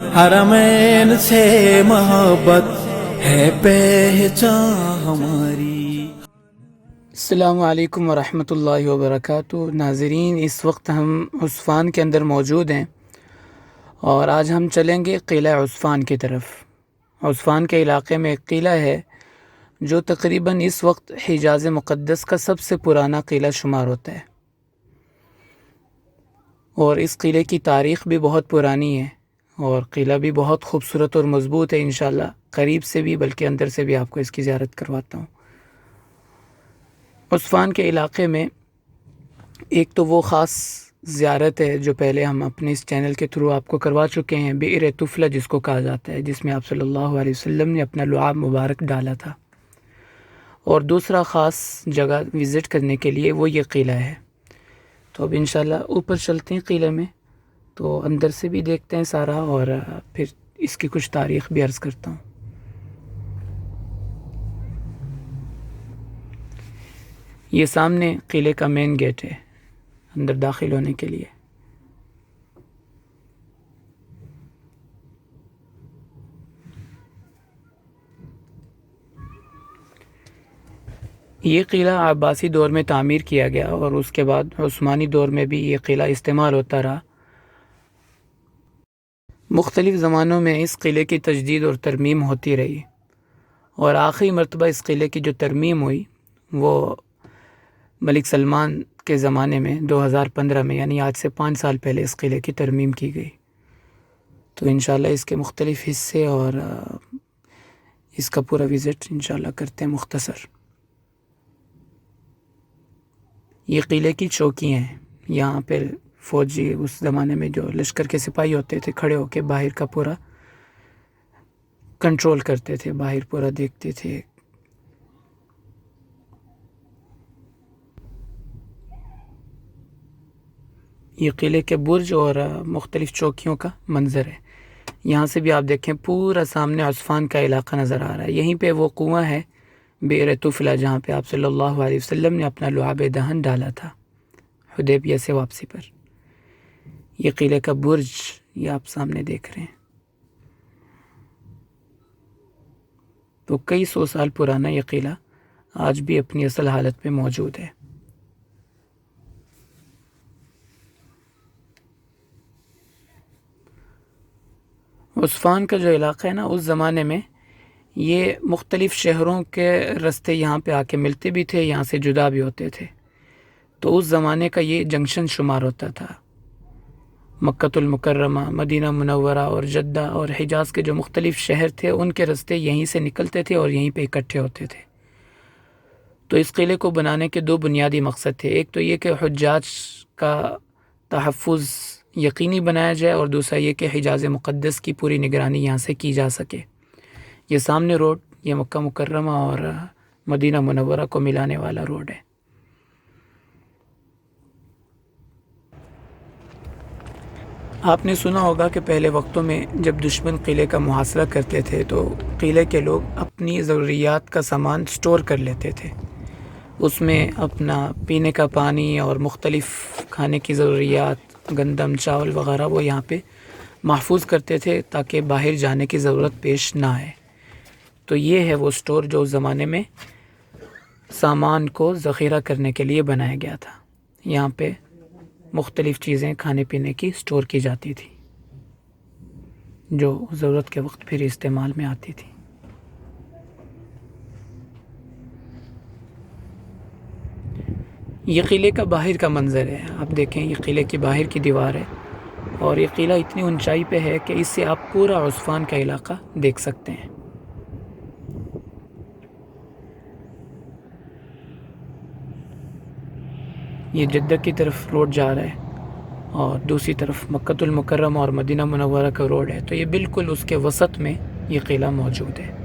حرمین سے محبت ہے پہچان ہماری۔ السلام علیکم ورحمۃ اللہ وبرکاتہ۔ ناظرین، اس وقت ہم عثفان کے اندر موجود ہیں اور آج ہم چلیں گے قلعہ عثفان کی طرف۔ عثفان کے علاقے میں ایک قلعہ ہے جو تقریباً اس وقت حجاز مقدس کا سب سے پرانا قلعہ شمار ہوتا ہے، اور اس قلعے کی تاریخ بھی بہت پرانی ہے اور قلعہ بھی بہت خوبصورت اور مضبوط ہے۔ انشاءاللہ قریب سے بھی بلکہ اندر سے بھی آپ کو اس کی زیارت کرواتا ہوں۔ عثفان کے علاقے میں ایک تو وہ خاص زیارت ہے جو پہلے ہم اپنے اس چینل کے تھرو آپ کو کروا چکے ہیں، بئر طفلہ جس کو کہا جاتا ہے، جس میں آپ صلی اللہ علیہ وسلم نے اپنا لعاب مبارک ڈالا تھا۔ اور دوسرا خاص جگہ وزٹ کرنے کے لیے وہ یہ قلعہ ہے۔ تو اب انشاءاللہ اوپر چلتے ہیں قلعے میں، تو اندر سے بھی دیکھتے ہیں سارا اور پھر اس کی کچھ تاریخ بھی عرض کرتا ہوں۔ یہ سامنے قلعے کا مین گیٹ ہے اندر داخل ہونے کے لیے۔ یہ قلعہ عباسی دور میں تعمیر کیا گیا اور اس کے بعد عثمانی دور میں بھی یہ قلعہ استعمال ہوتا رہا۔ مختلف زمانوں میں اس قلعے کی تجدید اور ترمیم ہوتی رہی، اور آخری مرتبہ اس قلعے کی جو ترمیم ہوئی وہ ملک سلمان کے زمانے میں 2015 میں، یعنی آج سے 5 سال پہلے اس قلعے کی ترمیم کی گئی۔ تو انشاءاللہ اس کے مختلف حصے اور اس کا پورا وزٹ انشاءاللہ کرتے ہیں مختصر۔ یہ قلعے کی چوکیاں ہیں، یہاں پہ فوجی اس زمانے میں جو لشکر کے سپاہی ہوتے تھے کھڑے ہو کے باہر کا پورا کنٹرول کرتے تھے، باہر پورا دیکھتے تھے۔ یہ قلعے کے برج اور مختلف چوکیوں کا منظر ہے۔ یہاں سے بھی آپ دیکھیں پورا سامنے عثفان کا علاقہ نظر آ رہا ہے۔ یہیں پہ وہ کنواں ہے بئر طفلہ جہاں پہ آپ صلی اللہ علیہ وسلم نے اپنا لعاب دہن ڈالا تھا حدیبیہ سے واپسی پر۔ یہ قلعے کا برج یہ آپ سامنے دیکھ رہے ہیں، تو کئی 100 سال پرانا یہ قلعہ آج بھی اپنی اصل حالت پہ موجود ہے۔ عثفان کا جو علاقہ ہے نا، اس زمانے میں یہ مختلف شہروں کے راستے یہاں پہ آ کے ملتے بھی تھے، یہاں سے جدا بھی ہوتے تھے۔ تو اس زمانے کا یہ جنکشن شمار ہوتا تھا۔ مکۃ المکرمہ، مدینہ منورہ اور جدہ اور حجاز کے جو مختلف شہر تھے ان کے راستے یہیں سے نکلتے تھے اور یہیں پہ اکٹھے ہوتے تھے۔ تو اس قلعے کو بنانے کے 2 بنیادی مقصد تھے، ایک تو یہ کہ حجاج کا تحفظ یقینی بنایا جائے، اور دوسرا یہ کہ حجاز مقدس کی پوری نگرانی یہاں سے کی جا سکے۔ یہ سامنے روڈ یہ مکہ مکرمہ اور مدینہ منورہ کو ملانے والا روڈ ہے۔ آپ نے سنا ہوگا کہ پہلے وقتوں میں جب دشمن قلعے کا محاصرہ کرتے تھے تو قلعے کے لوگ اپنی ضروریات کا سامان سٹور کر لیتے تھے، اس میں اپنا پینے کا پانی اور مختلف کھانے کی ضروریات، گندم، چاول وغیرہ وہ یہاں پہ محفوظ کرتے تھے تاکہ باہر جانے کی ضرورت پیش نہ آئے۔ تو یہ ہے وہ سٹور جو اس زمانے میں سامان کو ذخیرہ کرنے کے لیے بنایا گیا تھا۔ یہاں پہ مختلف چیزیں کھانے پینے کی سٹور کی جاتی تھی جو ضرورت کے وقت پھر استعمال میں آتی تھی۔ یہ قلعے کا باہر کا منظر ہے، آپ دیکھیں یہ قلعے کی باہر کی دیوار ہے، اور یہ قلعہ اتنی اونچائی پہ ہے کہ اس سے آپ پورا عثفان کا علاقہ دیکھ سکتے ہیں۔ یہ جدہ کی طرف روڈ جا رہا ہے اور دوسری طرف مکۃ المکرمہ اور مدینہ منورہ کا روڈ ہے، تو یہ بالکل اس کے وسط میں یہ قلعہ موجود ہے۔